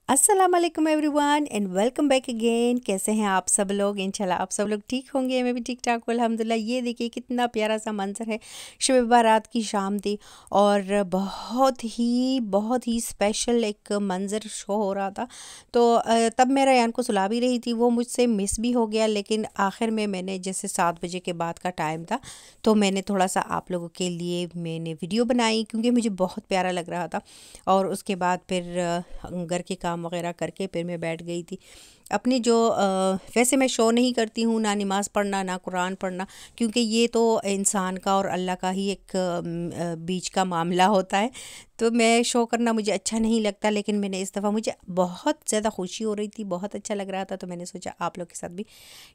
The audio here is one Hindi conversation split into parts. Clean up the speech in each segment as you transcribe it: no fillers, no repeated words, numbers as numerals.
अस्सलाम वालेकुम everyone and welcome back again. कैसे हैं आप सब लोग? इंशाल्लाह आप सब लोग ठीक होंगे। मैं भी ठीक ठाक हूँ अल्हम्दुलिल्लाह। ये देखिए कितना प्यारा सा मंजर है। शब बारात की शाम थी और बहुत ही स्पेशल एक मंजर शो हो रहा था। तो तब मैं रयान को सुला भी रही थी। वो मुझसे मिस भी हो गया, लेकिन आखिर में मैंने जैसे 7 बजे के बाद का टाइम था तो मैंने थोड़ा सा आप लोगों के लिए मैंने वीडियो बनाई क्योंकि मुझे बहुत प्यारा लग रहा था। और उसके बाद फिर घर के काम वगैरह करके फिर मैं बैठ गई थी अपनी जो वैसे मैं शो नहीं करती हूँ, ना नमाज़ पढ़ना ना कुरान पढ़ना, क्योंकि ये तो इंसान का और अल्लाह का ही एक बीच का मामला होता है। तो मैं शो करना मुझे अच्छा नहीं लगता, लेकिन मैंने इस दफ़ा मुझे बहुत ज़्यादा खुशी हो रही थी, बहुत अच्छा लग रहा था, तो मैंने सोचा आप लोग के साथ भी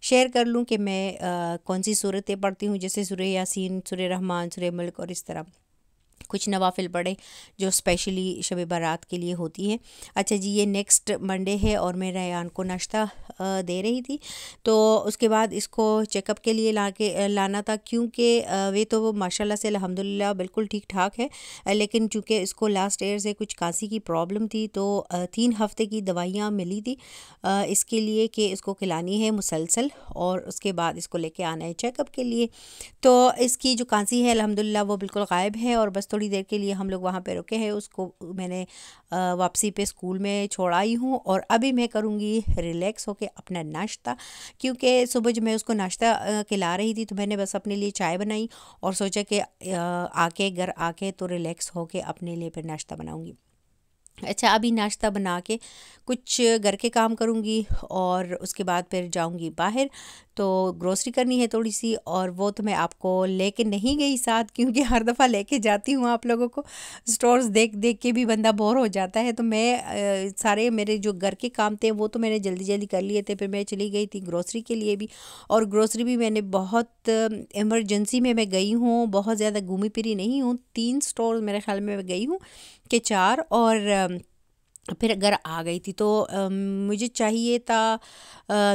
शेयर कर लूँ कि मैं कौन सी सूरतें पढ़ती हूँ, जैसे सूरह यासीन, सूरह रहमान, सूरह मुल्क और इस तरह कुछ नवाफिल पढ़े जो स्पेशली शब बारात के लिए होती हैं। अच्छा जी, ये नेक्स्ट मंडे है और मैं रयान को नाश्ता दे रही थी। तो उसके बाद इसको चेकअप के लिए लाना था, क्योंकि वे तो माशाल्लाह से अल्हम्दुलिल्लाह बिल्कुल ठीक ठाक है, लेकिन चूँकि इसको लास्ट ईयर से कुछ खांसी की प्रॉब्लम थी तो 3 हफ्ते की दवाइयाँ मिली थी इसके लिए कि इसको खिलानी है मुसलसल, और उसके बाद इसको लेके आना है चेकअप के लिए। तो इसकी जो खांसी है अल्हम्दुलिल्लाह वो बिल्कुल गायब है, और बस थोड़ी देर के लिए हम लोग वहाँ पे रुके हैं। उसको मैंने वापसी पे स्कूल में छोड़ आई हूँ और अभी मैं करूँगी रिलैक्स होके अपना नाश्ता, क्योंकि सुबह जब मैं उसको नाश्ता खिला रही थी तो मैंने बस अपने लिए चाय बनाई और सोचा कि आके घर आके तो रिलैक्स होके अपने लिए फिर नाश्ता बनाऊँगी। अच्छा, अभी नाश्ता बना के कुछ घर के काम करूँगी और उसके बाद फिर जाऊँगी बाहर। तो ग्रोसरी करनी है थोड़ी सी, और वो तो मैं आपको लेके नहीं गई साथ, क्योंकि हर दफ़ा लेके जाती हूँ आप लोगों को स्टोर्स देख देख के भी बंदा बोर हो जाता है। तो मैं सारे मेरे जो घर के काम थे वो तो मैंने जल्दी जल्दी कर लिए थे, फिर मैं चली गई थी ग्रोसरी के लिए भी। और ग्रोसरी भी मैंने बहुत इमरजेंसी में मैं गई हूँ, बहुत ज़्यादा घूमी फिरी नहीं हूँ। 3 स्टोर मेरे ख्याल में मैं गई हूँ कि 4, और फिर घर आ गई थी। तो मुझे चाहिए था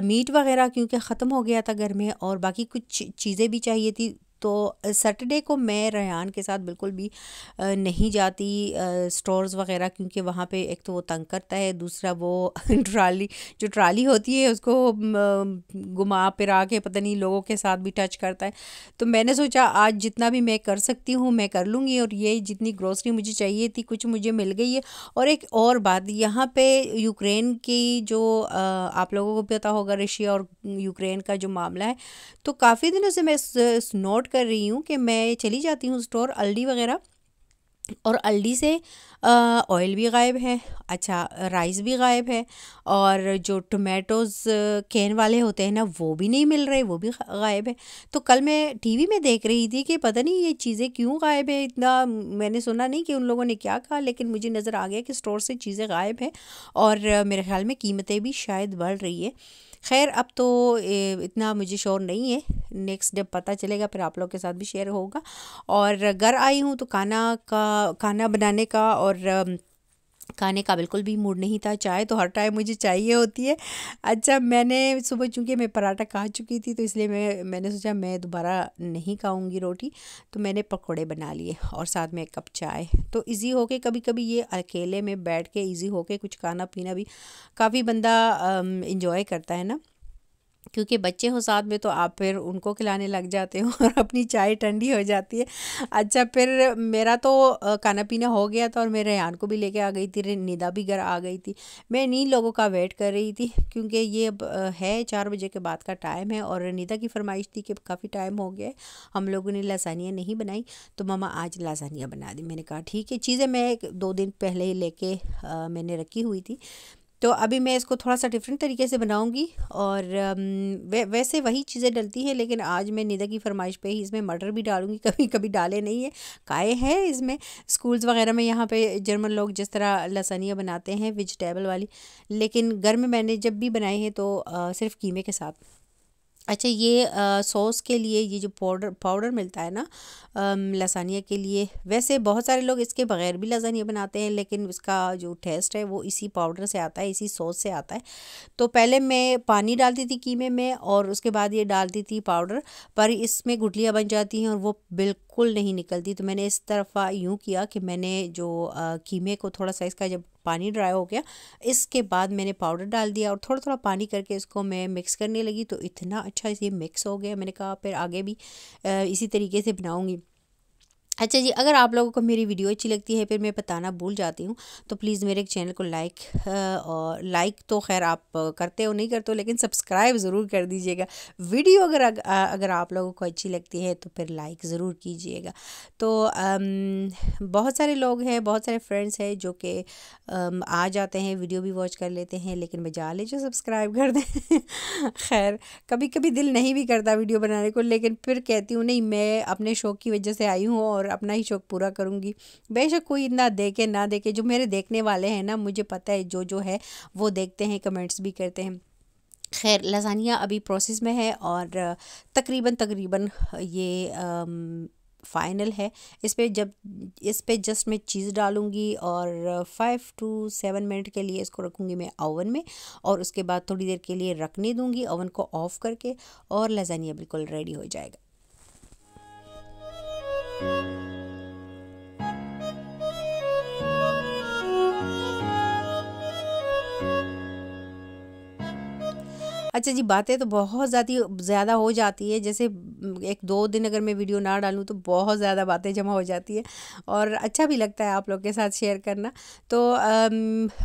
मीट वगैरह, क्योंकि ख़त्म हो गया था घर में, और बाकी कुछ चीज़ें भी चाहिए थी। तो सैटरडे को मैं रेहान के साथ बिल्कुल भी नहीं जाती स्टोर्स वगैरह, क्योंकि वहाँ पे एक तो वो तंग करता है, दूसरा वो ट्राली होती है उसको घुमा फिरा के पता नहीं लोगों के साथ भी टच करता है। तो मैंने सोचा आज जितना भी मैं कर सकती हूँ मैं कर लूँगी, और ये जितनी ग्रोसरी मुझे चाहिए थी कुछ मुझे मिल गई है। और एक और बात, यहाँ पे यूक्रेन की जो आप लोगों को पता होगा रशिया और यूक्रेन का जो मामला है, तो काफ़ी दिनों से मैं नोट कर रही हूँ कि मैं चली जाती हूँ स्टोर अल्डी वगैरह, और अल्डी से ऑयल भी गायब है, अच्छा राइस भी गायब है, और जो टोमेटोज़ कैन वाले होते हैं ना वो भी नहीं मिल रहे, वो भी गायब है। तो कल मैं टीवी में देख रही थी कि पता नहीं ये चीज़ें क्यों गायब है इतना, मैंने सुना नहीं कि उन लोगों ने क्या कहा, लेकिन मुझे नज़र आ गया कि स्टोर से चीज़ें गायब हैं, और मेरे ख्याल में कीमतें भी शायद बढ़ रही है। खैर अब तो इतना मुझे श्योर नहीं है, नेक्स्ट जब पता चलेगा फिर आप लोग के साथ भी शेयर होगा। और घर आई हूँ तो खाना बनाने का और खाने का बिल्कुल भी मूड नहीं था। चाय तो हर टाइम मुझे चाहिए होती है। अच्छा, मैंने सुबह चूँकि मैं पराठा खा चुकी थी तो इसलिए मैंने सोचा मैं दोबारा नहीं खाऊंगी रोटी, तो मैंने पकोड़े बना लिए और साथ में एक कप चाय। तो इजी हो के कभी कभी ये अकेले में बैठ के इजी हो के कुछ खाना पीना भी काफ़ी बंदा इंजॉय करता है ना, क्योंकि बच्चे हो साथ में तो आप फिर उनको खिलाने लग जाते हो और अपनी चाय ठंडी हो जाती है। अच्छा, फिर मेरा तो खाना पीना हो गया था और मैं रेहान को भी लेके आ गई थी, निदा भी घर आ गई थी। मैं इन्हीं लोगों का वेट कर रही थी, क्योंकि ये अब है 4 बजे के बाद का टाइम है, और निदा की फरमाइश थी कि काफ़ी टाइम हो गया है हम लोगों ने लासानियाँ नहीं बनाई, तो मामा आज लासानियाँ बना दी। मैंने कहा ठीक है, चीज़ें मैं 2 दिन पहले ही लेके मैंने रखी हुई थी। तो अभी मैं इसको थोड़ा सा डिफरेंट तरीके से बनाऊंगी, और वैसे वही चीज़ें डलती हैं, लेकिन आज मैं निदा की फरमाइश पे ही इसमें मटर भी डालूंगी, कभी कभी डाले नहीं है, काए हैं इसमें। स्कूल्स वगैरह में यहाँ पे जर्मन लोग जिस तरह लसानियाँ बनाते हैं वेजिटेबल वाली, लेकिन घर में मैंने जब भी बनाए हैं तो सिर्फ कीमे के साथ। अच्छा, ये सॉस के लिए ये जो पाउडर पाउडर मिलता है ना लसानिया के लिए, वैसे बहुत सारे लोग इसके बगैर भी लसानिया बनाते हैं, लेकिन इसका जो टेस्ट है वो इसी पाउडर से आता है, इसी सॉस से आता है। तो पहले मैं पानी डालती थी कीमे में और उसके बाद ये डालती थी पाउडर, पर इसमें गुठलियाँ बन जाती हैं और वो बिल्कुल बिल्कुल नहीं निकलती। तो मैंने इस तरफ़ा यूँ किया कि मैंने जो कीमे को थोड़ा सा इसका जब पानी ड्राई हो गया, इसके बाद मैंने पाउडर डाल दिया और थोड़ा थोड़ा पानी करके इसको मैं मिक्स करने लगी। तो इतना अच्छा ये मिक्स हो गया, मैंने कहा फिर आगे भी इसी तरीके से बनाऊँगी। अच्छा जी, अगर आप लोगों को मेरी वीडियो अच्छी लगती है, फिर मैं बताना भूल जाती हूँ, तो प्लीज़ मेरे चैनल को लाइक और लाइक तो खैर आप करते हो नहीं करते हो, लेकिन सब्सक्राइब ज़रूर कर दीजिएगा। वीडियो अगर आप लोगों को अच्छी लगती है तो फिर लाइक ज़रूर कीजिएगा। तो बहुत सारे लोग हैं, बहुत सारे फ्रेंड्स हैं जो कि आ जाते हैं, वीडियो भी वॉच कर लेते हैं, लेकिन मजाल है जो सब्सक्राइब कर दें। खैर कभी कभी दिल नहीं भी करता वीडियो बनाने को, लेकिन फिर कहती हूँ नहीं, मैं अपने शौक़ की वजह से आई हूँ और अपना ही शौक़ पूरा करूँगी। बेशक कोई ना देखे ना देखे, जो मेरे देखने वाले हैं ना, मुझे पता है जो है वो देखते हैं, कमेंट्स भी करते हैं। खैर लसानिया अभी प्रोसेस में है और तकरीबन ये फ़ाइनल है। इस पे जस्ट मैं चीज़ डालूँगी और 5 to 7 मिनट के लिए इसको रखूँगी मैं ओवन में, और उसके बाद थोड़ी देर के लिए रखने दूँगी ओवन को ऑफ़ करके, और लसानिया बिल्कुल रेडी हो जाएगा। अच्छा जी, बातें तो बहुत ज़्यादा हो जाती है, जैसे 1-2 दिन अगर मैं वीडियो ना डालूँ तो बहुत ज़्यादा बातें जमा हो जाती है, और अच्छा भी लगता है आप लोग के साथ शेयर करना। तो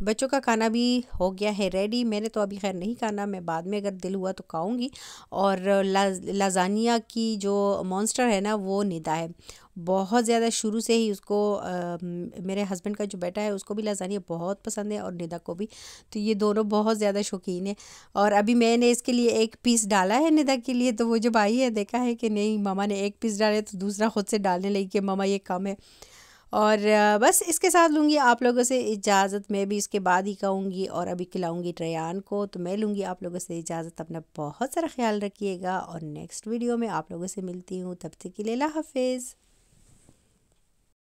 बच्चों का खाना भी हो गया है रेडी। मैंने तो अभी खैर नहीं खाना, मैं बाद में अगर दिल हुआ तो खाऊंगी। और लाज़ानिया की जो मॉन्स्टर है ना, वो निदा है बहुत ज़्यादा शुरू से ही। उसको मेरे हस्बैंड का जो बेटा है उसको भी लाज़ानिया बहुत पसंद है और निदा को भी, तो ये दोनों बहुत ज़्यादा शौकीन है। और अभी मैंने इसके लिए 1 पीस डाला है निदा के लिए, तो वो जब आई है देखा है कि नहीं मामा ने 1 पीस डाले, तो दूसरा ख़ुद से डालने लगी कि मामा ये कम है। और बस इसके साथ लूँगी आप लोगों से इजाज़त। मैं भी इसके बाद ही खाऊँगी और अभी खिलाऊँगी ट्रेयान को। तो मैं लूँगी आप लोगों से इजाज़त। अपना बहुत सारा ख्याल रखिएगा और नेक्स्ट वीडियो में आप लोगों से मिलती हूँ। तब तक के लिए अल्लाह हाफ़िज़।